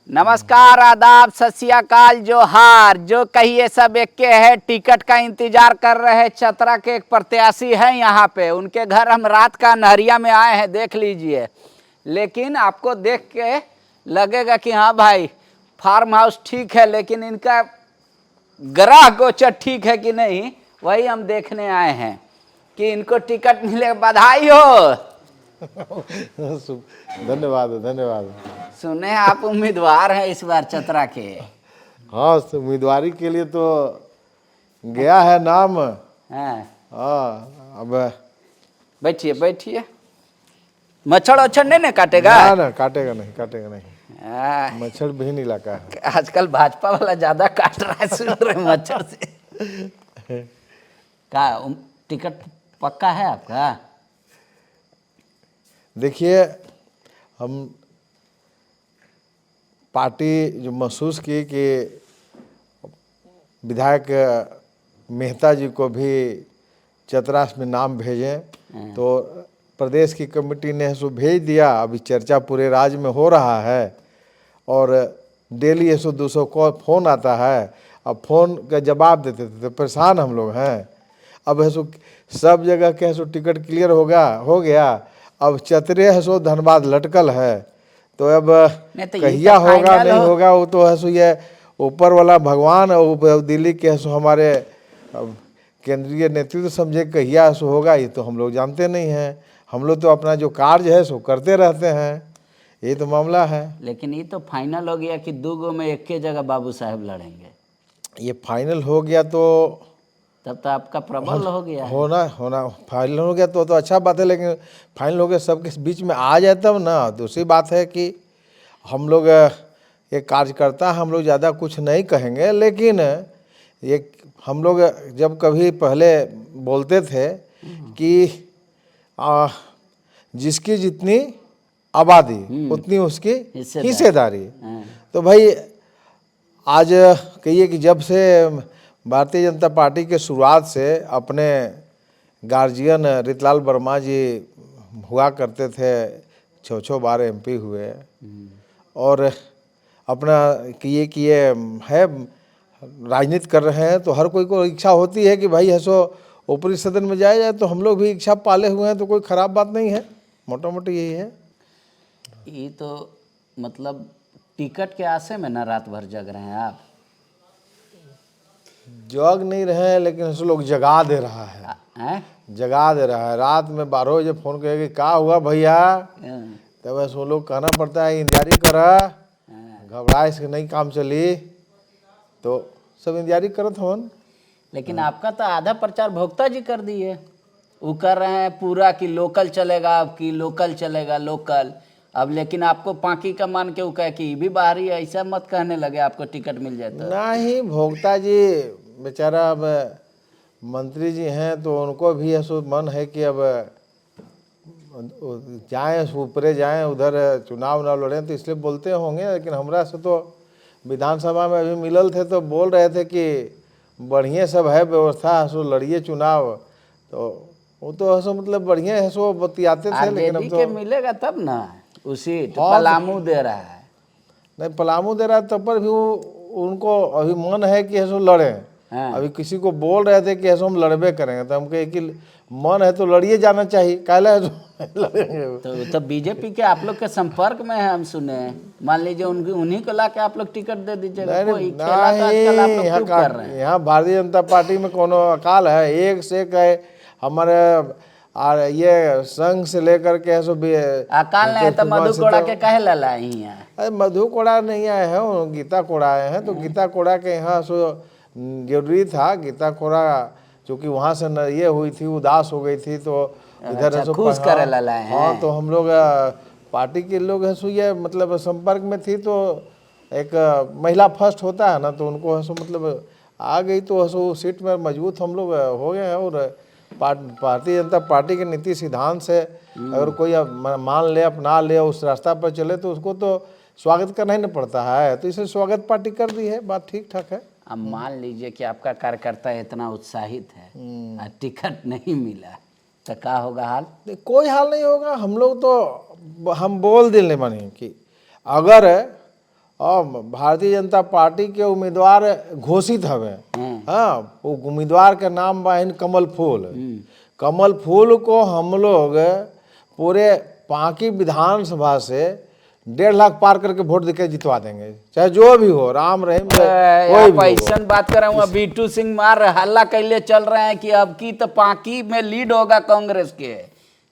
नमस्कार, आदाब, सत श्री अकाल, जोहार। जो कहिए सब एक के है। टिकट का इंतजार कर रहे चतरा के एक प्रत्याशी हैं यहाँ पे। उनके घर हम रात का नहरिया में आए हैं, देख लीजिए। लेकिन आपको देख के लगेगा कि हाँ भाई फार्म हाउस ठीक है, लेकिन इनका ग्रह गोचर ठीक है कि नहीं, वही हम देखने आए हैं कि इनको टिकट मिले। बधाई हो। धन्यवाद धन्यवाद। सुने आप उम्मीदवार हैं इस बार चतरा के। हाँ, उम्मीदवारी के लिए तो गया है नाम। हाँ, अब बैठिए बैठिए। मच्छर वच्छर नहीं ना काटेगा? ना काटेगा नहीं, काटेगा नहीं। मच्छर विहीन इलाका है। आजकल भाजपा वाला ज्यादा काट रहा है, सुन रहे मच्छर से। का टिकट पक्का है आपका? देखिए, हम पार्टी जो महसूस की कि विधायक मेहता जी को भी चतरा में नाम भेजें, तो प्रदेश की कमेटी ने सो भेज दिया। अभी चर्चा पूरे राज्य में हो रहा है और डेली 100-200 को फ़ोन आता है। अब फ़ोन का जवाब देते थे तो परेशान हम लोग हैं। अब है सो सब जगह के सो टिकट क्लियर हो गया। अब चतरे है सो धनबाद लटकल है। तो अब तो कहिया होगा नहीं होगा, वो तो है सो ये ऊपर वाला भगवान और दिल्ली के है सो हमारे केंद्रीय नेतृत्व समझे कहिया सो होगा, ये तो हम लोग जानते नहीं हैं। हम लोग तो अपना जो कार्य है सो करते रहते हैं, ये तो मामला है। लेकिन ये तो फाइनल हो गया कि 2 गो में एक के जगह बाबू साहब लड़ेंगे। ये फाइनल हो गया तो तब तो आपका प्रबल हो गया है। होना फाइनल हो गया तो अच्छा बात है, लेकिन फाइनल हो गया सबके बीच में आ जाए तब ना। दूसरी बात है कि हम लोग एक कार्यकर्ता, हम लोग ज़्यादा कुछ नहीं कहेंगे, लेकिन ये हम लोग जब कभी पहले बोलते थे कि जिसकी जितनी आबादी उतनी उसकी हिस्सेदारी। तो भाई आज कहिए कि जब से भारतीय जनता पार्टी के शुरुआत से अपने गार्जियन रितलाल वर्मा जी हुआ करते थे, 6 बार MP हुए और अपना कि ये है राजनीति कर रहे हैं, तो हर कोई को इच्छा होती है कि भाई ऐसो ऊपरी सदन में जाए। तो हम लोग भी इच्छा पाले हुए हैं, तो कोई ख़राब बात नहीं है, मोटा मोटी यही है। ये तो मतलब टिकट के आसे में ना रात भर जग रहे हैं आप? जग नहीं रहे हैं, लेकिन ऐसे लोग जगा दे रहा है। जगा दे रहा है। रात में 12 बजे फ़ोन करेगी का हुआ भैया, तब ऐसे लोग कहना पड़ता है इंतजारी करा, घबराए से नहीं काम चली, तो सब इंतजारी करत हवन। लेकिन आपका तो आधा प्रचार भोक्ता जी कर दिए। वो कर रहे हैं पूरा कि लोकल चलेगा, अब की लोकल चलेगा लोकल। अब लेकिन आपको पाकी का मान के वो कहे कि भी बाहरी है, ऐसा मत कहने लगे आपको टिकट मिल जाए तो। नहीं, भोक्ता जी बेचारा अब मंत्री जी हैं, तो उनको भी ऐसा मन है कि अब जाएं ऊपरे जाएं, उधर चुनाव ना लड़ें, तो इसलिए बोलते होंगे। लेकिन हमरा से तो विधानसभा में अभी मिलल थे तो बोल रहे थे कि बढ़िया सब है व्यवस्था, सो लड़िए चुनाव। तो वो तो ऐसा मतलब बढ़िया है सो बतियाते थे, लेकिन अब तो मिलेगा तब ना। उसी तो पलामू दे रहा है। नहीं, पलामू दे रहा है, तब पर भी वो उनको अभी मन है कि ऐसो लड़ें। अभी किसी को बोल रहे थे कि ऐसा हम लड़बे करेंगे, तो हम कहे कि मन है तो लड़िए जाना चाहिए, काहे लड़ेंगे। तो बीजेपी के आप लोग के संपर्क में है, हम सुने। मान लीजिए उन्हीं को ला के आप लोग टिकट दे दीजिएगा। यहाँ भारतीय जनता पार्टी में कोनो अकाल है, एक से एक है। हमारे ये संघ से लेकर के ऐसो भी अकाल नहीं है तो मधु कोड़ा के कहे लाए हैं। अरे मधु कोड़ा नहीं आए हैं, गीता कोड़ा आए हैं। तो गीता कोड़ा के यहाँ सो जरूरी था। गीता कोड़ा चूँकि वहाँ से ये हुई थी, उदास हो गई थी, तो इधर अच्छा, खुश करे लाए हैं। हाँ, तो हम लोग पार्टी के लोग है सो ये मतलब संपर्क में थी। तो एक महिला फर्स्ट होता है ना, तो उनको ऐसा मतलब आ गई, तो ऐसा सीट में मजबूत हम लोग हो गए हैं। और भारतीय जनता पार्टी के नीति सिद्धांत से अगर कोई मान ले, अपना ले, उस रास्ता पर चले, तो उसको तो स्वागत करना ही नहीं पड़ता है। तो इसे स्वागत पार्टी कर दी है, बात ठीक ठाक है। अब मान लीजिए कि आपका कार्यकर्ता इतना उत्साहित है और टिकट नहीं मिला, तो क्या होगा हाल? कोई हाल नहीं होगा। हम लोग तो हम बोल दिले मानी कि अगर और भारतीय जनता पार्टी के उम्मीदवार घोषित हवे। हाँ, वो उम्मीदवार का नाम बा कमल फूल। कमल फूल को हम लोग पूरे पांकी विधानसभा से 1.5 लाख पार करके वोट देके जितवा देंगे, चाहे जो भी हो, राम रहीम कोई भी ऐसा बात कर रहा हूँ। बीटू सिंह मार हल्ला कैले चल रहे हैं कि अब की तो पांकी में लीड होगा कांग्रेस के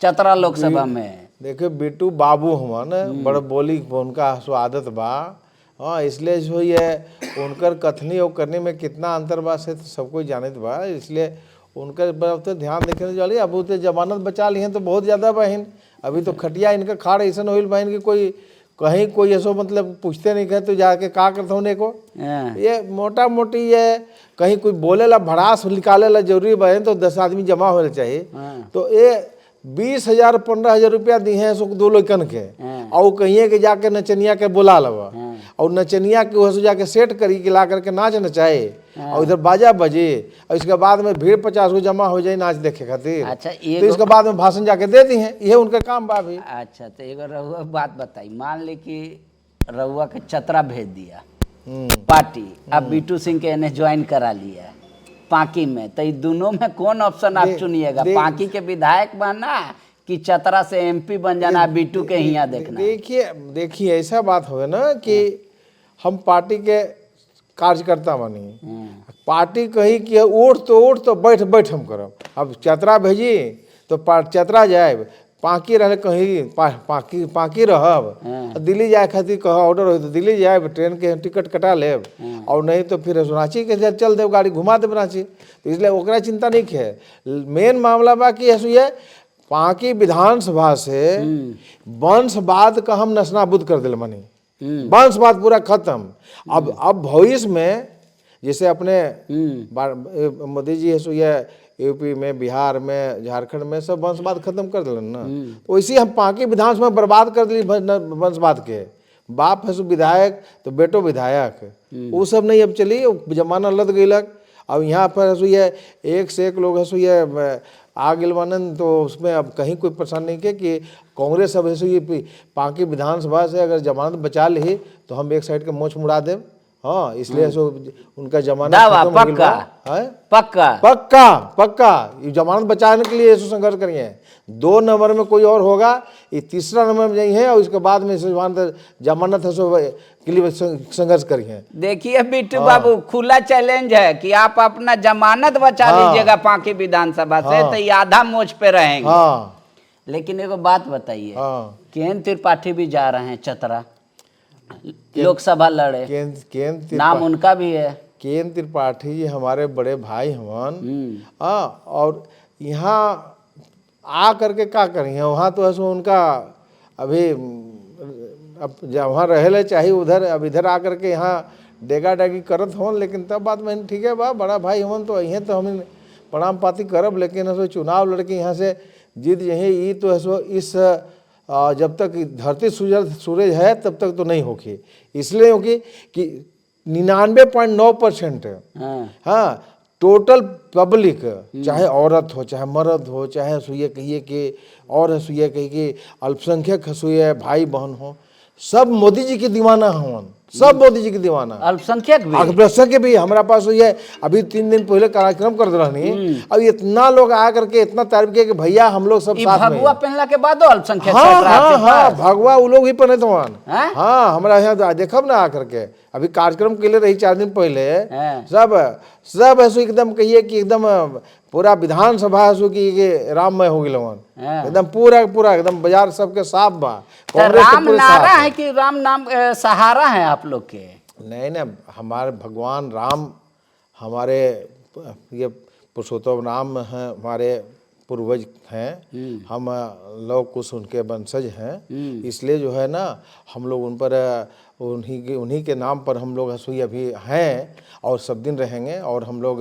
चतरा लोकसभा में। देखिए बीटू बाबू हवन बड़ बोली उनका स्वादत बा। हाँ, इसलिए जो ये उनकर कथनी और करने में कितना अंतर बा से तो सब कोई जानत बा। इसलिए उनकर तो ध्यान देखे चलिए। अब तो जमानत बचा ली तो बहुत ज़्यादा बहन, अभी तो खटिया इनका खाड़ ऐसा होल बहन कि कोई कहीं कोई ऐसो मतलब पूछते नहीं कहे तो जाके का करता हूँ को। ये मोटा मोटी ये कहीं कोई बोले ला भड़ास निकाले ला जरूरी बहन तो 10 आदमी जमा होना चाहिए। तो ये 20,000 15,000 रुपया दी हैं सो 2 लड़कन के, और कहिए कि जाके नचनिया के बुला लवा और नचनिया के वह जाके सेट करी कि ला करके नाच नचाए और इधर बाजा बजे और इसके बाद में भीड़ 50 को जमा हो जाए नाच देखे खातिर। अच्छा, तो इसके बाद में भाषण जाके देती हैं, ये उनका काम बा भी। अच्छा, तो एक रहुआ बात बताई, मान ली कि रहुआ के चतरा भेज दिया पार्टी, अब बीटू सिंह के इन्हें ज्वाइन करा लिया पांकी में, तो दोनों में कौन ऑप्शन आप चुनिएगा? पांकी के विधायक बनना कि चतरा से एमपी बन जाना, बीटू के यहाँ देखना? देखिए ऐसा बात हो ना कि हम पार्टी के कार्यकर्ता बनी, पार्टी कही कि उठ तो बैठ हम करब। अब चतरा भेजी तो चतरा जाए, पांकी रहे कहीं पांकी रहब, दिल्ली जाए खातिर कह ऑर्डर हो तो दिल्ली जाए, ट्रेन के टिकट कटा लेब, और नहीं तो फिर रांची के चल देव, गाड़ी घुमा देव रांची। तो इसलिए ओकरा चिंता नहीं है। मेन मामला बा कि ये पांकी विधानसभा से वंशवाद का हम नस्नाबूद कर दिल मनी, वंशवाद पूरा खत्म। अब भविष्य में जैसे अपने मोदी जी है यूपी में, बिहार में, झारखंड में सब वंशवाद खत्म कर दिलन ना, तो वैसे हम पांकी विधानसभा बर्बाद कर दिली वंशवाद के। बाप है सो विधायक तो बेटो विधायक, वो सब नहीं अब चली, जमाना लद गईलक। अब यहाँ पर है ये एक से एक लोग है ये आ गए बनन, तो उसमें अब कहीं कोई परेशान नहीं के कि कांग्रेस अब है ये पांकी विधानसभा से अगर जमानत बचा ली तो हम एक साइड के मोच मुड़ा देव। हाँ, इसलिए सो उनका जमानत पक्का पक्का पक्का पक्का ये जमानत बचाने के लिए संघर्ष करिए। 2 नंबर में कोई और होगा, ये तीसरा नंबर में नहीं है, और इसके बाद में जमानत है सो के लिए संघर्ष करिए। देखिए बीटू बाबू, खुला चैलेंज है कि आप अपना जमानत बचा लीजिएगा पांकी विधानसभा से, तो ये आधा मोच पे रहेंगे। लेकिन एगो बात बताइए, केन त्रिपाठी भी जा रहे हैं चतरा लोकसभा लड़े, नाम उनका भी है। केन त्रिपाठी जी हमारे बड़े भाई हवन, और यहाँ आ करके क्या करिए, वहाँ तो ऐसा उनका अभी अब वहाँ रहे चाहे उधर, अब इधर आ करके यहाँ डेगा डेगी करत हवन। लेकिन तब बात में ठीक है बा, बड़ा भाई हवन तो यहीं तो हम प्रणाम पाती करब, लेकिन ऐसा चुनाव लड़के यहाँ से जीत यही तो ऐसा इस जब तक धरती सूरज है तब तक तो नहीं होगी। इसलिए होगी कि 99.9% हाँ टोटल पब्लिक, चाहे औरत हो, चाहे मर्द हो, चाहे सुइए कहिए कि और सुइए कहिए कि अल्पसंख्यक सुइए भाई बहन हो, सब मोदी जी की दीवाना हवन, सब मोदी जी की दीवाना। अल्पसंख्यक भी हमारा पास ये अभी 3 दिन पहले कार्यक्रम कर रही, अब इतना लोग आ करके इतना तारीफ किया कि भैया हम लोग सब साथ में। भगवा पहनला के बाद अल्पसंख्यक, हाँ भगवा वो लोग भी पहने थे वहाँ। हाँ, हमारा यहाँ देखब ना आकर के, अभी कार्यक्रम के लिए रही 4 दिन पहले, सब ऐसे एकदम कहिए कि एकदम पूरा विधानसभा की राममय हो गई, एकदम पूरा एकदम बाजार सबके साफ बा। राम नारा है कि राम नाम सहारा है आप लोग के? नहीं ना, हमारे भगवान राम हमारे ये पुरुषोत्तम राम हैं, हमारे पूर्वज हैं, हम लोग कुछ उनके वंशज हैं। इसलिए जो है ना हम लोग उन पर उन्हीं के नाम पर हम लोग हंसुई अभी हैं और सब दिन रहेंगे। और हम लोग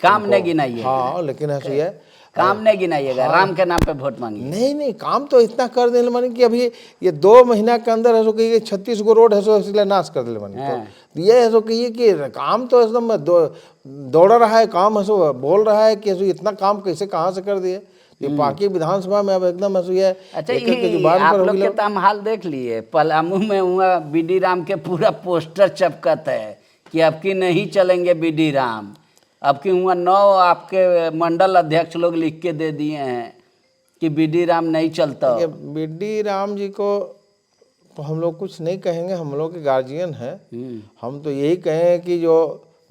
काम नहीं गिनाइए। हाँ, लेकिन हंसुई है काम नहीं गिनाइएगा। राम के नाम पे वोट मांगिए। नहीं, काम तो इतना कर देने मानी कि अभी ये 2 महीना के अंदर है सो कहिए 36 गो रोड है सो इसलिए नाश कर देने मानी। तो ये है सो कहिए कि काम तो एकदम दौड़ रहा है, काम है सो बोल रहा है कि इतना काम कैसे कहाँ से कर दिए। ये पाकी विधानसभा में अब एकदम ऐसे ये अच्छा, एक-एक के ये जुबान आप पर लोग होगी के तो हम हाल देख लिए, पलामू में हुआ बीडी राम के पूरा पोस्टर चपकत है कि अब की नहीं चलेंगे बीडी राम। अब की हुआ 9 आपके मंडल अध्यक्ष लोग लिख के दे दिए हैं कि बीडी राम नहीं चलता। देखिए, बीडी राम जी को तो हम लोग कुछ नहीं कहेंगे, हम लोग के गार्जियन हैं। हम तो यही कहें कि जो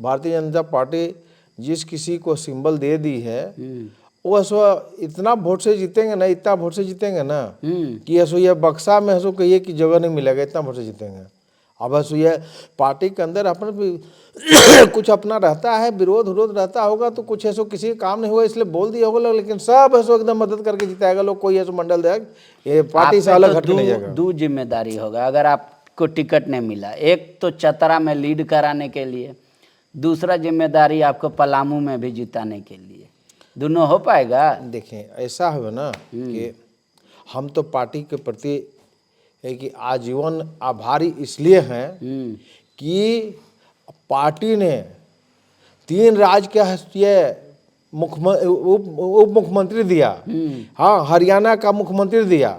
भारतीय जनता पार्टी जिस किसी को सिंबल दे दी है वो ऐसो इतना वोट से जीतेंगे ना, इतना वोट से जीतेंगे ना कि ऐसो ये बक्सा में ऐसो कहिए कि जगह नहीं मिलेगा, इतना वोट से जीतेंगे। अब ऐसो ये पार्टी के अंदर अपना भी कुछ अपना रहता है, विरोध विरोध रहता होगा, तो कुछ ऐसो किसी का काम नहीं हुआ इसलिए बोल दिया होगा, लेकिन सब ऐसो एकदम मदद करके जिताएगा लोग। कोई ऐसो मंडल देगा ये पार्टी से अलग हट के नहीं जाएगा। दो जिम्मेदारी होगा अगर आपको टिकट नहीं मिला। एक तो चतरा में लीड कराने के लिए, दूसरा जिम्मेदारी आपको पलामू में भी जिताने के लिए। दोनों हो पाएगा? देखें, ऐसा है ना कि हम तो पार्टी के प्रति है कि आजीवन आभारी इसलिए हैं कि पार्टी ने 3 राज्य के ये उप मुख्यमंत्री दिया, हाँ, हरियाणा का मुख्यमंत्री दिया।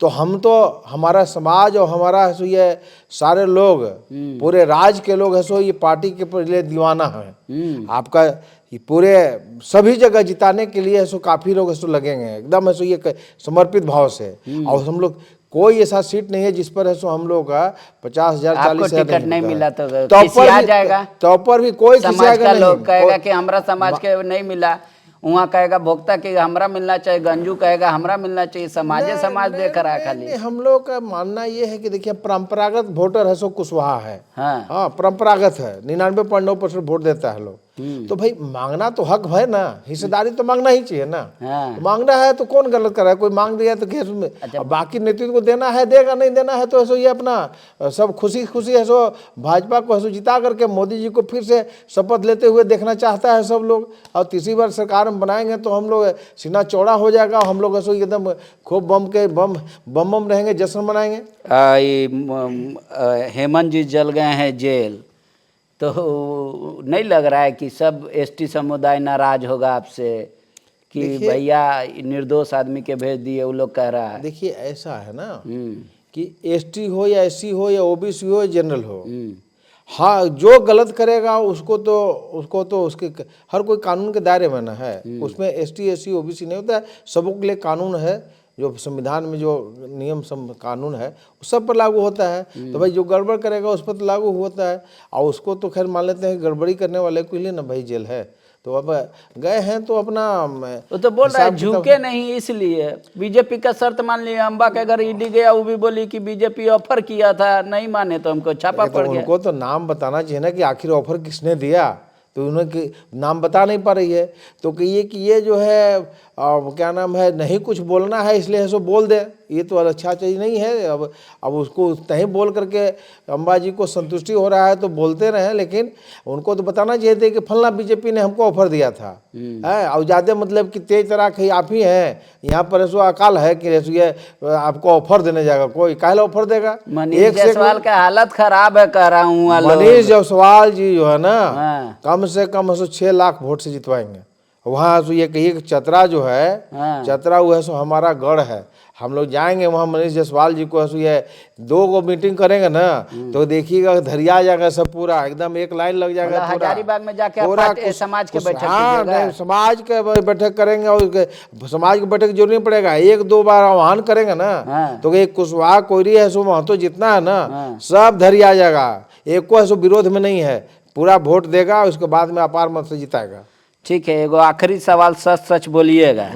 तो हम तो हमारा समाज और हमारा ये सारे लोग पूरे राज्य के लोग है सो ये पार्टी के लिए दीवाना है। आपका ये पूरे सभी जगह जिताने के लिए ऐसो काफ़ी लोग ऐसो लगेंगे एकदम ऐसो ये समर्पित भाव से। और हम लोग कोई ऐसा सीट नहीं है जिस पर ऐसो हम लोग का 50,000 40,000 टिकट नहीं मिला तो किसी जाएगा, तो पर भी कोई समाज का लोग कहेगा कि हमरा समाज के नहीं मिला, वहाँ कहेगा भोक्ता कि हमरा मिलना चाहिए, गंजू कहेगा हमरा मिलना चाहिए। समाज देख रहा है खाली। हम लोग का मानना ये है कि देखिए परंपरागत वोटर है सो कुशवाहा है। हाँ, परंपरागत है, 99.9% वोट देता है लोग। तो भाई मांगना तो हक है ना, हिस्सेदारी तो मांगना ही चाहिए ना। तो मांगना है तो कौन गलत कर रहा है? कोई मांग दिया तो केस में अच्छा। बाकी नेतृत्व को देना है देगा, नहीं देना है तो ऐसो ये अपना सब खुशी खुशी ऐसो भाजपा को ऐसो जिता करके मोदी जी को फिर से शपथ लेते हुए देखना चाहता है सब लोग। और तीसरी बार सरकार में बनाएंगे तो हम लोग सीना चौड़ा हो जाएगा, हम लोग ऐसो एकदम खूब बम रहेंगे, जश्न मनाएंगे। हेमंत जी जल गए हैं जेल, तो नहीं लग रहा है कि सब एसटी समुदाय नाराज होगा आपसे कि भैया निर्दोष आदमी के भेज दिए? वो लोग कह रहा है। देखिए, ऐसा है ना कि एसटी हो या एससी हो या ओबीसी हो या जनरल हो, हाँ, जो गलत करेगा उसको तो उसके हर कोई कानून के दायरे में ना है। उसमें एसटी एससी ओबीसी नहीं होता है, सबों के लिए कानून है। जो संविधान में जो नियम कानून है उस सब पर लागू होता है। तो भाई जो गड़बड़ करेगा उस पर तो लागू होता है। और उसको तो खैर मान लेते हैं गड़बड़ी करने वाले के लिए ना भाई जेल है। तो अब गए हैं तो अपना वो तो बोल रहा है झुके नहीं, इसलिए बीजेपी का शर्त मान लिया। अम्बा के घर ईडी गया, वो भी बोली कि बीजेपी ऑफर किया था, नहीं माने तो हमको छापा पड़ गया। उनको तो नाम बताना चाहिए ना कि आखिर ऑफर किसने दिया, तो उन्हें नाम बता नहीं पा रही है। तो कहिए कि ये जो है क्या नाम है, नहीं कुछ बोलना है इसलिए ऐसो बोल दे, ये तो अच्छा चीज़ नहीं है। अब उसको नहीं बोल करके अम्बा जी को संतुष्टि हो रहा है तो बोलते रहे, लेकिन उनको तो बताना चाहिए था कि फलना बीजेपी ने हमको ऑफर दिया था। और ज़्यादा मतलब कि तेज तराक है आप ही हैं यहाँ पर, ऐसो अकाल है कि ऐसो ये आपको ऑफर देने जाएगा। कोई काहे ऑफर देगा? मनीष जायसवाल का हालत खराब है कह रहा हूँ। मनीष जायसवाल जी जो है ना कम से कम 6 लाख वोट से जितवाएंगे। वहाँ तो ये कहिए कि चतरा जो है, चतरा वो है सो हमारा गढ़ है। हम लोग जाएंगे वहाँ मनीष जायसवाल जी को ये 2 गो मीटिंग करेंगे ना तो देखिएगा धरिया जाएगा सब, पूरा एकदम एक लाइन लग जाएगा। हजारीबाग में जाके समाज के बैठक, हाँ नहीं, समाज के बैठक करेंगे और समाज की बैठक जरूर नहीं पड़ेगा, 1-2 बार आह्वान करेंगे ना तो एक कुशवाहा कोयरी है सो वहाँ तो जितना है ना सब धरिया जाएगा। एक को ऐसो विरोध में नहीं है, पूरा वोट देगा उसके बाद में अपार मत से जिताएगा। ठीक है, एगो आखिरी सवाल सच सच बोलिएगा।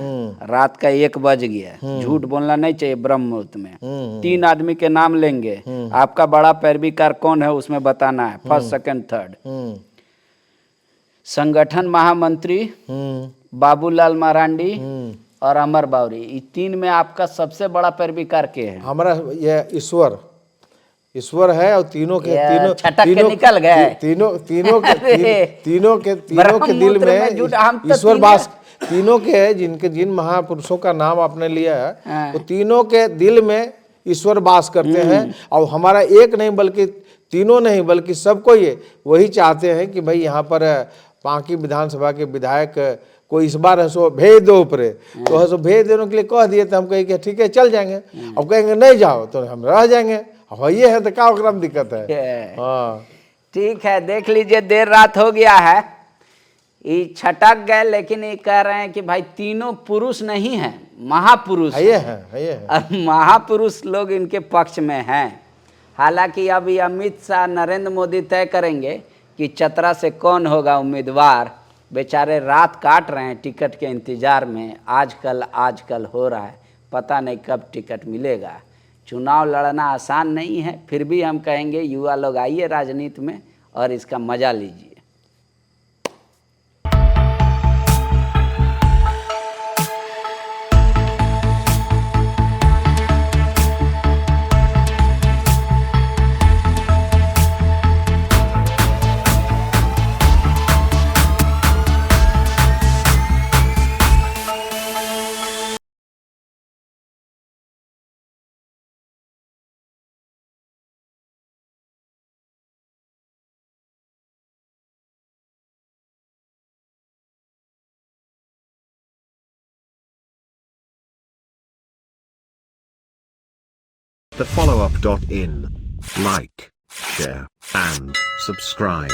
रात का 1 बज गया, झूठ बोलना नहीं चाहिए ब्रह्म मुहूर्त में। 3 आदमी के नाम लेंगे, आपका बड़ा पैरवीकार कौन है उसमें बताना है, फर्स्ट सेकंड थर्ड। संगठन महामंत्री बाबूलाल मरांडी और अमर बावरी, ये 3 में आपका सबसे बड़ा पैरवीकार के है? हमारा ये ईश्वर है। और तीनों के निकल गए तीनों के दिल में ईश्वर वास, तीनों के जिन महापुरुषों का नाम आपने लिया है वो तीनों के दिल में ईश्वर वास करते हैं। और हमारा एक नहीं बल्कि तीनों नहीं बल्कि सबको ये वही चाहते हैं कि भाई यहाँ पर पांकी विधानसभा के विधायक कोई इस बार है सो भेज दो ऊपरे, तो है सो भेज देने के लिए कह दिए, तो हम कहे कि ठीक है चल जाएंगे। अब कहेंगे नहीं जाओ तो हम रह जाएंगे, ये है तो क्या ओकरा में दिक्कत है। हाँ ठीक है, देख लीजिए देर रात हो गया है, ये छटक गए, लेकिन ये कह रहे हैं कि भाई तीनों पुरुष नहीं है, महापुरुष ये है। और महापुरुष लोग इनके पक्ष में हैं। हालांकि अब ये अमित शाह नरेंद्र मोदी तय करेंगे कि चतरा से कौन होगा उम्मीदवार। बेचारे रात काट रहे हैं टिकट के इंतज़ार में, आजकल हो रहा है, पता नहीं कब टिकट मिलेगा। चुनाव लड़ना आसान नहीं है, फिर भी हम कहेंगे युवा लोग आइए राजनीति में और इसका मज़ा लीजिए। thefollowup.in. Like, share, and subscribe.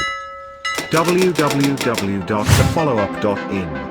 www.thefollowup.in